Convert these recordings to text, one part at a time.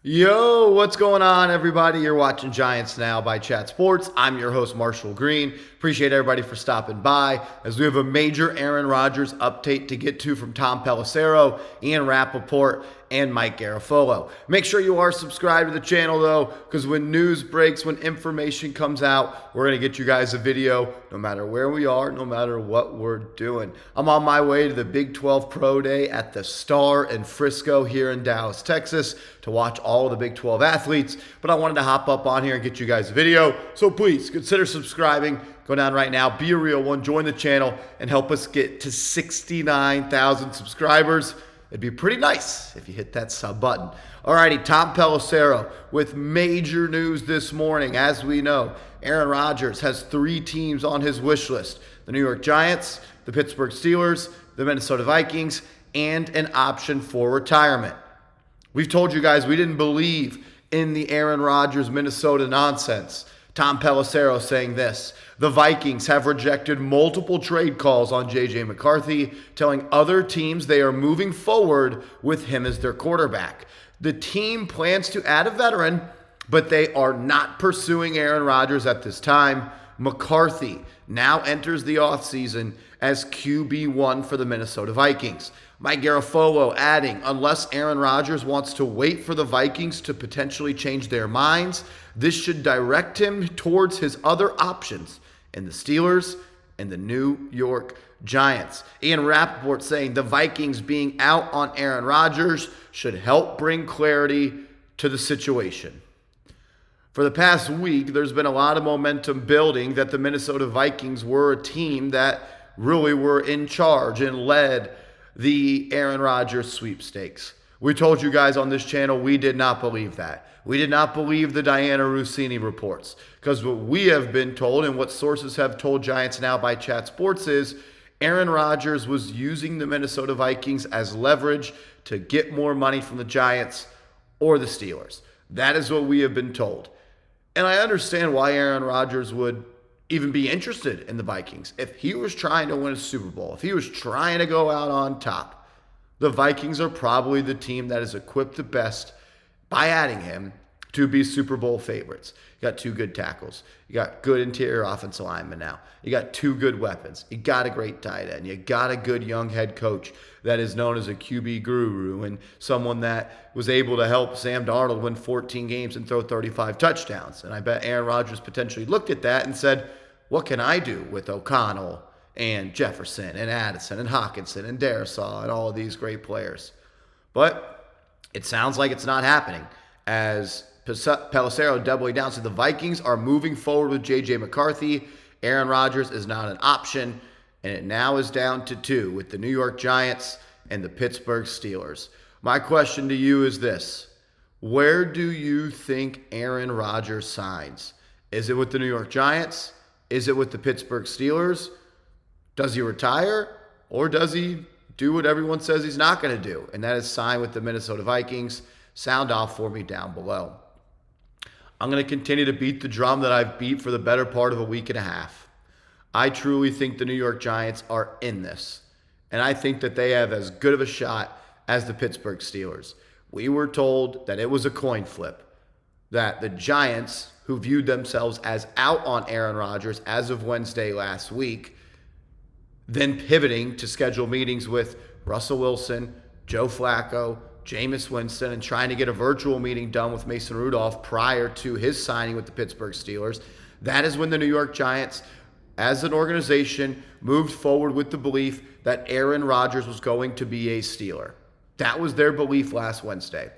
Yo, what's going on, everybody? You're watching Giants Now by Chat Sports. I'm your host, Marshall Green. Appreciate everybody for stopping by as we have a major Aaron Rodgers update to get to from Tom Pelissero, Ian Rappaport, and Mike Garafolo. Make sure you are subscribed to the channel, though, because when news breaks, when information comes out, we're going to get you guys a video no matter where we are, no matter what we're doing. I'm on my way to the Big 12 Pro Day at the Star in Frisco here in Dallas, Texas, to watch all of the Big 12 athletes, but I wanted to hop up on here and get you guys a video, so please consider subscribing. Go down right now, be a real one, join the channel, and help us get to 69,000 subscribers. It'd be pretty nice if you hit that sub button. Alrighty, Tom Pelissero with major news this morning. As we know, Aaron Rodgers has 3 teams on his wish list: the New York Giants, the Pittsburgh Steelers, the Minnesota Vikings, and an option for retirement. We've told you guys we didn't believe in the Aaron Rodgers Minnesota nonsense. Tom Pelissero saying this: the Vikings have rejected multiple trade calls on JJ McCarthy, telling other teams they are moving forward with him as their quarterback. The team plans to add a veteran, but they are not pursuing Aaron Rodgers at this time. McCarthy now enters the offseason as QB1 for the Minnesota Vikings. Mike Garafolo adding, unless Aaron Rodgers wants to wait for the Vikings to potentially change their minds, this should direct him towards his other options in the Steelers and the New York Giants. Ian Rappaport saying the Vikings being out on Aaron Rodgers should help bring clarity to the situation. For the past week, there's been a lot of momentum building that the Minnesota Vikings were a team that really were in charge and led the Aaron Rodgers sweepstakes. We told you guys on this channel we did not believe that. We did not believe the Diana Rossini reports, because what we have been told and what sources have told Giants Now by Chat Sports is Aaron Rodgers was using the Minnesota Vikings as leverage to get more money from the Giants or the Steelers. That is what we have been told. And I understand why Aaron Rodgers would even be interested in the Vikings. If he was trying to win a Super Bowl, if he was trying to go out on top, the Vikings are probably the team that is equipped the best by adding him to be Super Bowl favorites. You got 2 good tackles. You got good interior offensive linemen now. You got 2 good weapons. You got a great tight end. You got a good young head coach that is known as a QB guru and someone that was able to help Sam Darnold win 14 games and throw 35 touchdowns. And I bet Aaron Rodgers potentially looked at that and said, what can I do with O'Connell and Jefferson and Addison and Hawkinson and Darisaw and all of these great players? But it sounds like it's not happening, as Pelissero doubling down. So the Vikings are moving forward with JJ McCarthy. Aaron Rodgers is not an option, and it now is down to 2 with the New York Giants and the Pittsburgh Steelers. My question to you is this: where do you think Aaron Rodgers signs? Is it with the New York Giants? Is it with the Pittsburgh Steelers? Does he retire, or does he do what everyone says he's not going to do, and that is sign with the Minnesota Vikings? Sound off for me down below. I'm going to continue to beat the drum that I've beat for the better part of a week and a half. I truly think the New York Giants are in this, and I think that they have as good of a shot as the Pittsburgh Steelers. We were told that it was a coin flip, that the Giants, who viewed themselves as out on Aaron Rodgers as of Wednesday last week, then pivoting to schedule meetings with Russell Wilson, Joe Flacco, Jameis Winston, and trying to get a virtual meeting done with Mason Rudolph prior to his signing with the Pittsburgh Steelers. That is when the New York Giants, as an organization, moved forward with the belief that Aaron Rodgers was going to be a Steeler. That was their belief last Wednesday.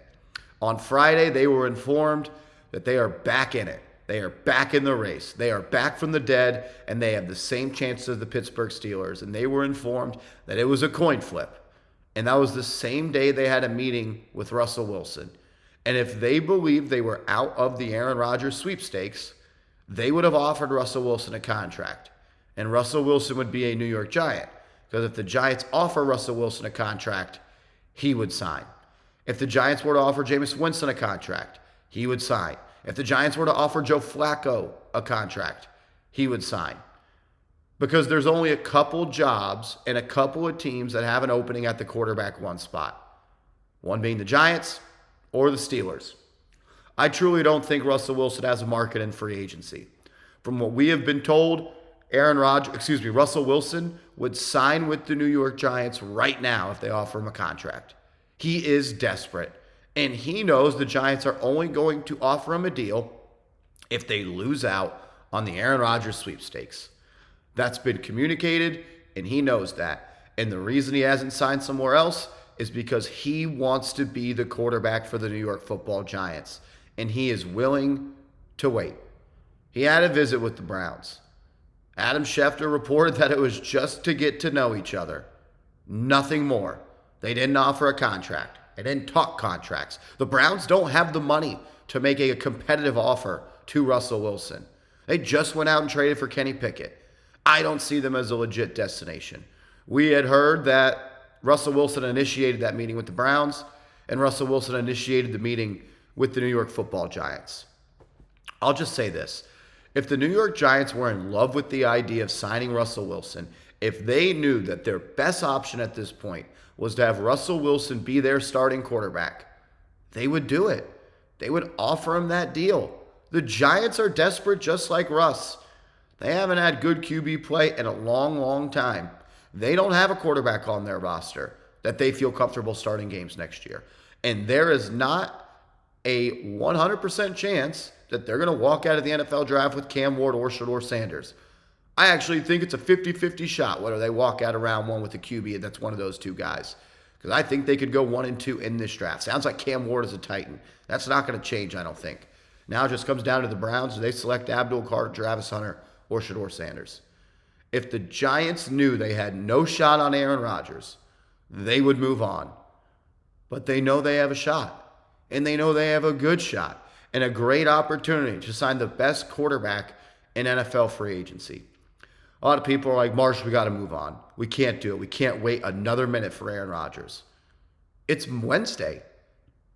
On Friday, they were informed that they are back in it. They are back in the race. They are back from the dead, and they have the same chances as the Pittsburgh Steelers. And they were informed that it was a coin flip. And that was the same day they had a meeting with Russell Wilson. And if they believed they were out of the Aaron Rodgers sweepstakes, they would have offered Russell Wilson a contract. And Russell Wilson would be a New York Giant. Because if the Giants offer Russell Wilson a contract, he would sign. If the Giants were to offer Jameis Winston a contract, he would sign. If the Giants were to offer Joe Flacco a contract, he would sign. Because there's only a couple jobs and a couple of teams that have an opening at the quarterback 1 spot. One being the Giants or the Steelers. I truly don't think Russell Wilson has a market in free agency. From what we have been told, Russell Wilson would sign with the New York Giants right now if they offer him a contract. He is desperate, and he knows the Giants are only going to offer him a deal if they lose out on the Aaron Rodgers sweepstakes. That's been communicated, and he knows that. And the reason he hasn't signed somewhere else is because he wants to be the quarterback for the New York Football Giants, and he is willing to wait. He had a visit with the Browns. Adam Schefter reported that it was just to get to know each other. Nothing more. They didn't offer a contract. They didn't talk contracts. The Browns don't have the money to make a competitive offer to Russell Wilson. They just went out and traded for Kenny Pickett. I don't see them as a legit destination. We had heard that Russell Wilson initiated that meeting with the Browns, and Russell Wilson initiated the meeting with the New York Football Giants. I'll just say this. If the New York Giants were in love with the idea of signing Russell Wilson, if they knew that their best option at this point was to have Russell Wilson be their starting quarterback, they would do it. They would offer him that deal. The Giants are desperate just like Russ. They haven't had good QB play in a long, long time. They don't have a quarterback on their roster that they feel comfortable starting games next year. And there is not a 100% chance that they're going to walk out of the NFL draft with Cam Ward or Shedeur Sanders. I actually think it's a 50-50 shot whether they walk out of round one with a QB that's one of those two guys. Because I think they could go 1 and 2 in this draft. Sounds like Cam Ward is a Titan. That's not going to change, I don't think. Now it just comes down to the Browns. Do they select Abdul Carter, Travis Hunter, or Shedeur Sanders? If the Giants knew they had no shot on Aaron Rodgers, they would move on. But they know they have a shot. And they know they have a good shot. And a great opportunity to sign the best quarterback in NFL free agency. A lot of people are like, Marsh, we got to move on. We can't do it. We can't wait another minute for Aaron Rodgers. It's Wednesday,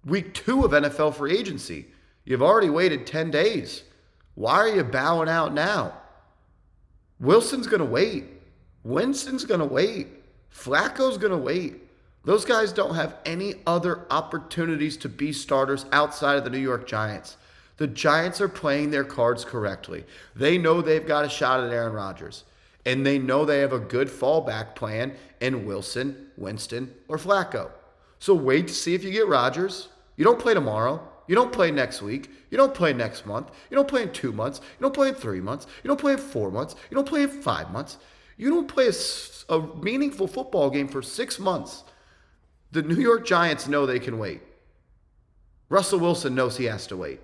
week 2 of NFL free agency. You've already waited 10 days. Why are you bowing out now? Wilson's going to wait. Winston's going to wait. Flacco's going to wait. Those guys don't have any other opportunities to be starters outside of the New York Giants. The Giants are playing their cards correctly. They know they've got a shot at Aaron Rodgers. And they know they have a good fallback plan in Wilson, Winston, or Flacco. So wait to see if you get Rodgers. You don't play tomorrow. You don't play next week. You don't play next month. You don't play in 2 months. You don't play in 3 months. You don't play in 4 months. You don't play in 5 months. You don't play a meaningful football game for 6 months. The New York Giants know they can wait. Russell Wilson knows he has to wait,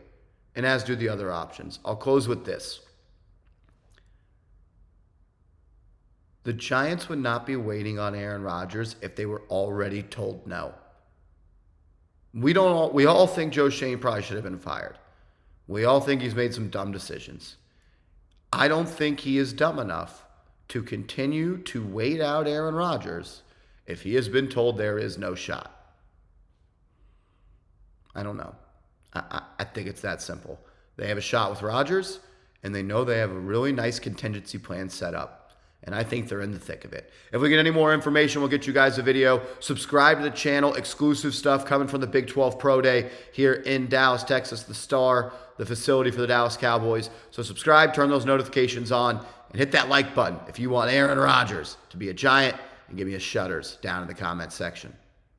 and as do the other options. I'll close with this. The Giants would not be waiting on Aaron Rodgers if they were already told no. We all think Joe Shane probably should have been fired. We all think he's made some dumb decisions. I don't think he is dumb enough to continue to wait out Aaron Rodgers if he has been told there is no shot. I don't know. I think it's that simple. They have a shot with Rodgers, and they know they have a really nice contingency plan set up. And I think they're in the thick of it. If we get any more information, we'll get you guys a video. Subscribe to the channel. Exclusive stuff coming from the Big 12 Pro Day here in Dallas, Texas, the Star, the facility for the Dallas Cowboys. So subscribe, turn those notifications on, and hit that like button if you want Aaron Rodgers to be a Giant, and give me a shudders down in the comments section.